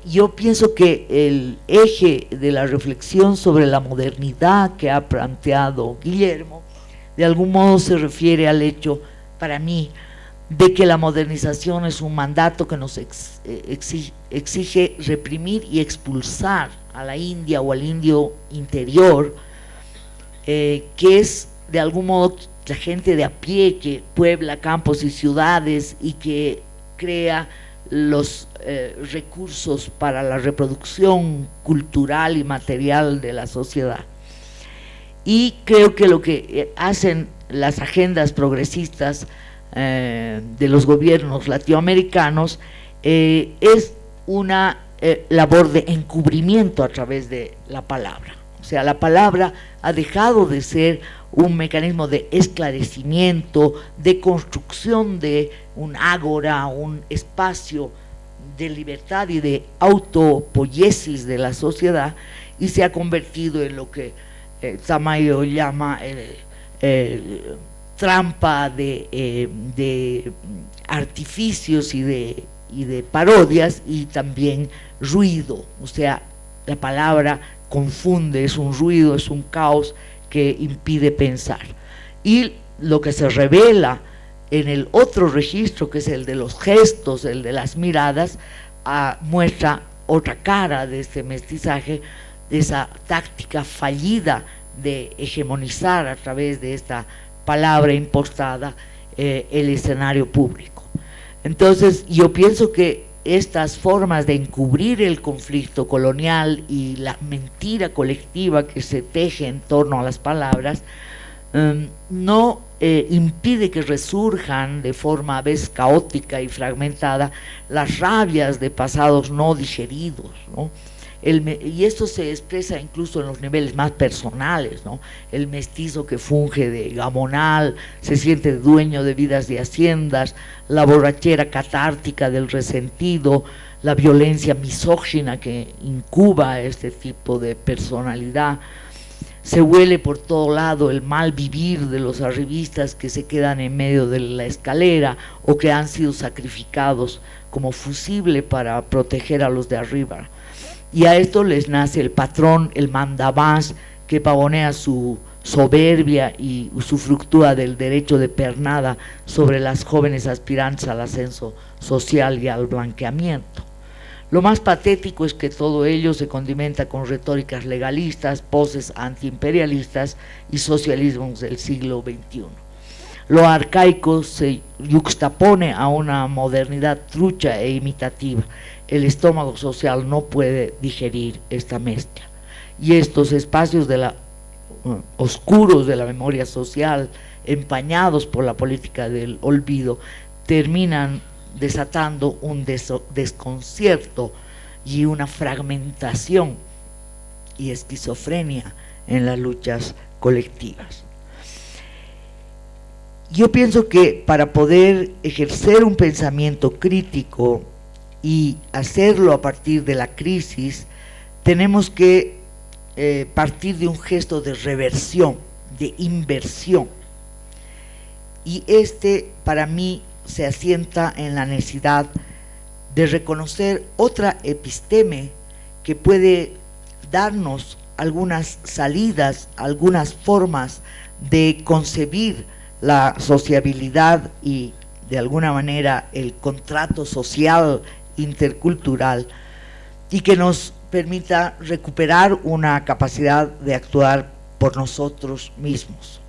Yo pienso que el eje de la reflexión sobre la modernidad que ha planteado Guillermo, de algún modo se refiere al hecho, para mí, de que la modernización es un mandato que nos exige reprimir y expulsar a la India o al indio interior, que es de algún modo la gente de a pie que puebla campos y ciudades y que crea los recursos para la reproducción cultural y material de la sociedad. Y creo que lo que hacen las agendas progresistas de los gobiernos latinoamericanos es una labor de encubrimiento a través de la palabra. O sea, la palabra ha dejado de ser un mecanismo de esclarecimiento, de construcción de un ágora, un espacio de libertad y de autopoiesis de la sociedad, y se ha convertido en lo que Tamayo llama trampa de artificios y de parodias, y también ruido. O sea, la palabra confunde, es un ruido, es un caos que impide pensar. Y lo que se revela en el otro registro, que es el de los gestos, el de las miradas, muestra otra cara de este mestizaje, de esa táctica fallida de hegemonizar a través de esta palabra impostada el escenario público. Entonces yo pienso que estas formas de encubrir el conflicto colonial y la mentira colectiva que se teje en torno a las palabras no impide que resurjan de forma a veces caótica y fragmentada las rabias de pasados no digeridos, ¿no? Y esto se expresa incluso en los niveles más personales, ¿no? El mestizo que funge de gamonal, se siente dueño de vidas y haciendas, la borrachera catártica del resentido, la violencia misógina que incuba este tipo de personalidad. Se huele por todo lado el mal vivir de los arribistas que se quedan en medio de la escalera o que han sido sacrificados como fusible para proteger a los de arriba. Y a esto les nace el patrón, el mandamás, que pavonea su soberbia y usufructúa del derecho de pernada sobre las jóvenes aspirantes al ascenso social y al blanqueamiento. Lo más patético es que todo ello se condimenta con retóricas legalistas, poses antiimperialistas y socialismos del siglo XXI. Lo arcaico se yuxtapone a una modernidad trucha e imitativa. El estómago social no puede digerir esta mezcla. Y estos espacios oscuros de la memoria social, empañados por la política del olvido, terminan desatando un desconcierto y una fragmentación y esquizofrenia en las luchas colectivas. Yo pienso que para poder ejercer un pensamiento crítico y hacerlo a partir de la crisis, tenemos que partir de un gesto de reversión, de inversión. Y para mí, se asienta en la necesidad de reconocer otra episteme que puede darnos algunas salidas, algunas formas de concebir la sociabilidad y de alguna manera el contrato social intercultural, y que nos permita recuperar una capacidad de actuar por nosotros mismos.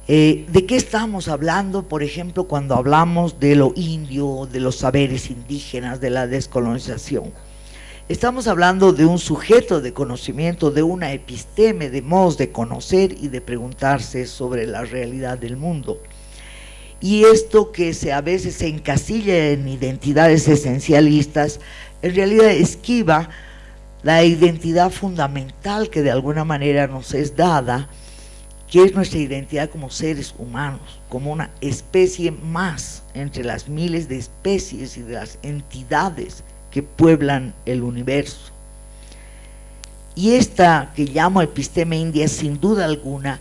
¿De qué estamos hablando, por ejemplo, cuando hablamos de lo indio, de los saberes indígenas, de la descolonización? Estamos hablando de un sujeto de conocimiento, de una episteme, de modos de conocer y de preguntarse sobre la realidad del mundo. Y esto que a veces se encasilla en identidades esencialistas, en realidad esquiva la identidad fundamental que de alguna manera nos es dada, que es nuestra identidad como seres humanos, como una especie más entre las miles de especies y de las entidades que pueblan el universo. Y esta que llamo episteme india, sin duda alguna,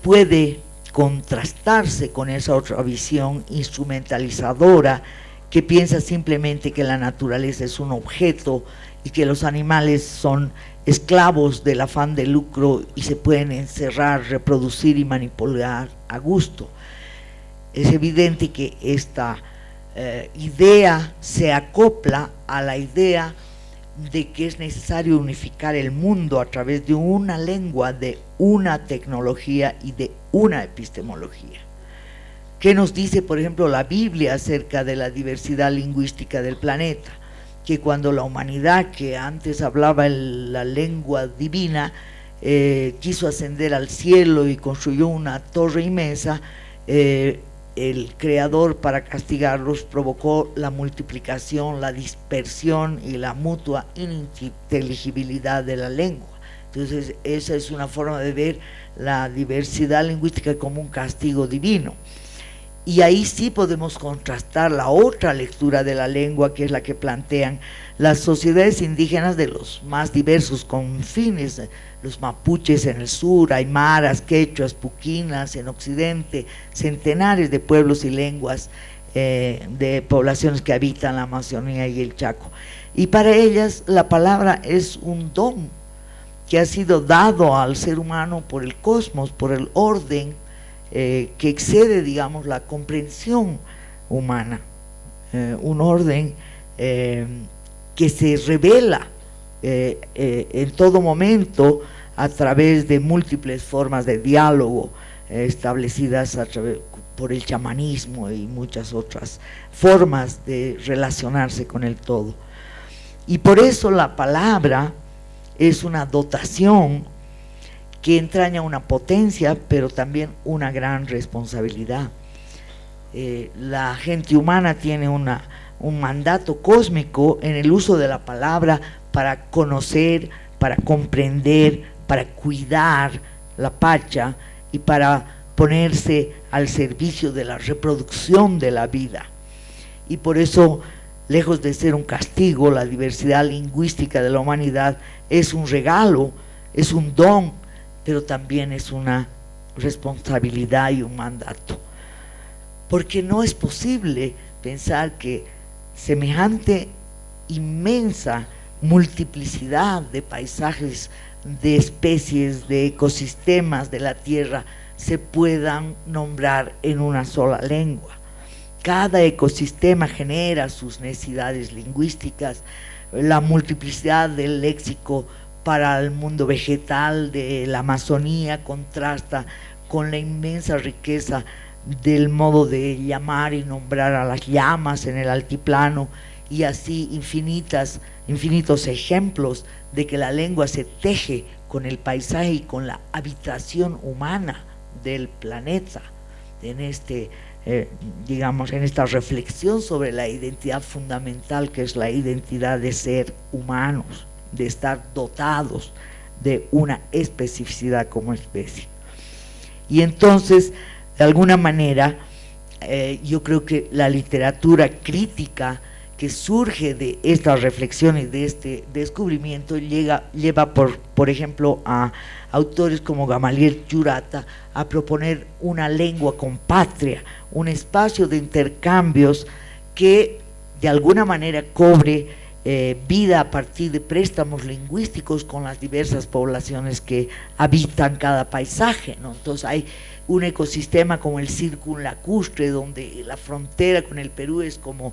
puede contrastarse con esa otra visión instrumentalizadora que piensa simplemente que la naturaleza es un objeto y que los animales son esclavos del afán de lucro y se pueden encerrar, reproducir y manipular a gusto. Es evidente que esta idea se acopla a la idea de que es necesario unificar el mundo a través de una lengua, de una tecnología y de una epistemología. ¿Qué nos dice, por ejemplo, la Biblia acerca de la diversidad lingüística del planeta? Que cuando la humanidad, que antes hablaba la lengua divina, quiso ascender al cielo y construyó una torre inmensa, el Creador, para castigarlos, provocó la multiplicación, la dispersión y la mutua ininteligibilidad de la lengua. Entonces esa es una forma de ver la diversidad lingüística como un castigo divino. Y ahí sí podemos contrastar la otra lectura de la lengua, que es la que plantean las sociedades indígenas de los más diversos confines, los mapuches en el sur, aymaras, quechuas, puquinas en occidente, centenares de pueblos y lenguas de poblaciones que habitan la Amazonía y el Chaco. Y para ellas la palabra es un don que ha sido dado al ser humano por el cosmos, por el orden, que excede, digamos, la comprensión humana, un orden que se revela en todo momento a través de múltiples formas de diálogo establecidas por el chamanismo y muchas otras formas de relacionarse con el todo. Y por eso la palabra es una dotación que entraña una potencia, pero también una gran responsabilidad. La gente humana tiene un mandato cósmico en el uso de la palabra para conocer, para comprender, para cuidar la pacha y para ponerse al servicio de la reproducción de la vida. Y por eso, lejos de ser un castigo, la diversidad lingüística de la humanidad es un regalo, es un don, pero también es una responsabilidad y un mandato, porque no es posible pensar que semejante inmensa multiplicidad de paisajes, de especies, de ecosistemas de la tierra se puedan nombrar en una sola lengua. Cada ecosistema genera sus necesidades lingüísticas, la multiplicidad del léxico para el mundo vegetal de la Amazonía contrasta con la inmensa riqueza del modo de llamar y nombrar a las llamas en el altiplano, y así infinitos ejemplos de que la lengua se teje con el paisaje y con la habitación humana del planeta, en digamos, en esta reflexión sobre la identidad fundamental, que es la identidad de ser humanos, de estar dotados de una especificidad como especie. Y entonces, de alguna manera, yo creo que la literatura crítica que surge de esta reflexión y de este descubrimiento lleva por ejemplo, a autores como Gamaliel Yurata a proponer una lengua compatria, un espacio de intercambios que de alguna manera cobre vida a partir de préstamos lingüísticos con las diversas poblaciones que habitan cada paisaje, ¿no? Entonces hay un ecosistema como el Círculo Lacustre, donde la frontera con el Perú es como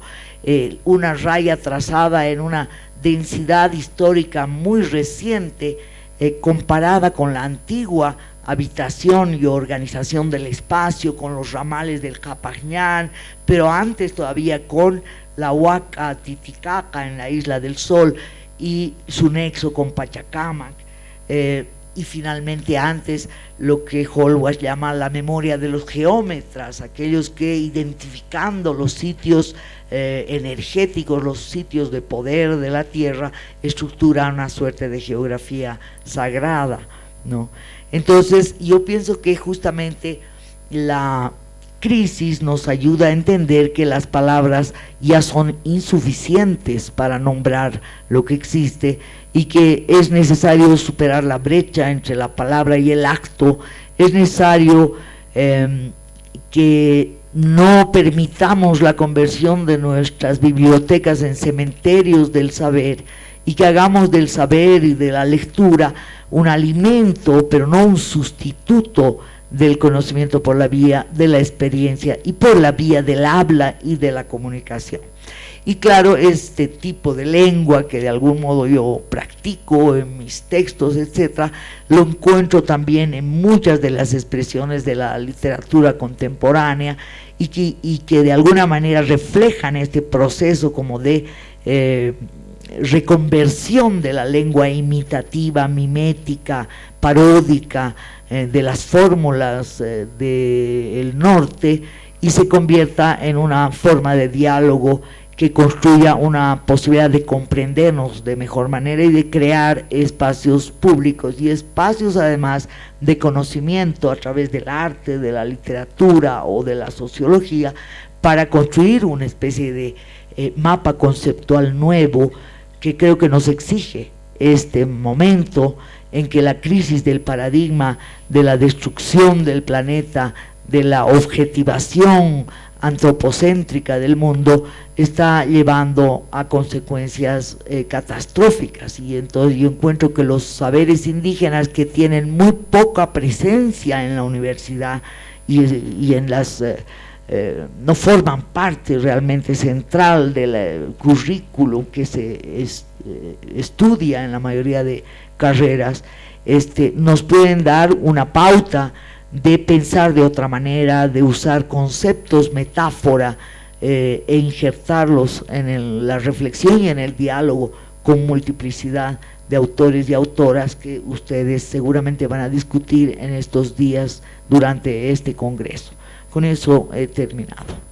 una raya trazada en una densidad histórica muy reciente, comparada con la antigua habitación y organización del espacio, con los ramales del Capañán, pero antes todavía con la Huaca Titicaca en la Isla del Sol y su nexo con Pachacamac, y finalmente antes lo que Holwas llama la memoria de los geómetras, aquellos que identificando los sitios energéticos, los sitios de poder de la tierra, estructuran una suerte de geografía sagrada, ¿no? Entonces yo pienso que justamente la crisis nos ayuda a entender que las palabras ya son insuficientes para nombrar lo que existe y que es necesario superar la brecha entre la palabra y el acto. Es necesario que no permitamos la conversión de nuestras bibliotecas en cementerios del saber, y que hagamos del saber y de la lectura un alimento, pero no un sustituto del conocimiento por la vía de la experiencia y por la vía del habla y de la comunicación. Y claro, este tipo de lengua que de algún modo yo practico en mis textos, etcétera, lo encuentro también en muchas de las expresiones de la literatura contemporánea y que de alguna manera reflejan este proceso como de reconversión de la lengua imitativa, mimética, paródica, de las fórmulas del norte, y se convierta en una forma de diálogo que construya una posibilidad de comprendernos de mejor manera y de crear espacios públicos y espacios además de conocimiento a través del arte, de la literatura o de la sociología, para construir una especie de mapa conceptual nuevo que creo que nos exige este momento en que la crisis del paradigma de la destrucción del planeta, de la objetivación antropocéntrica del mundo, está llevando a consecuencias catastróficas. Y entonces yo encuentro que los saberes indígenas, que tienen muy poca presencia en la universidad y en las no forman parte realmente central del currículum que se estudia en la mayoría de carreras, nos pueden dar una pauta de pensar de otra manera, de usar conceptos, metáfora, e injertarlos en la reflexión y en el diálogo con multiplicidad de autores y autoras que ustedes seguramente van a discutir en estos días durante este congreso. Con eso he terminado.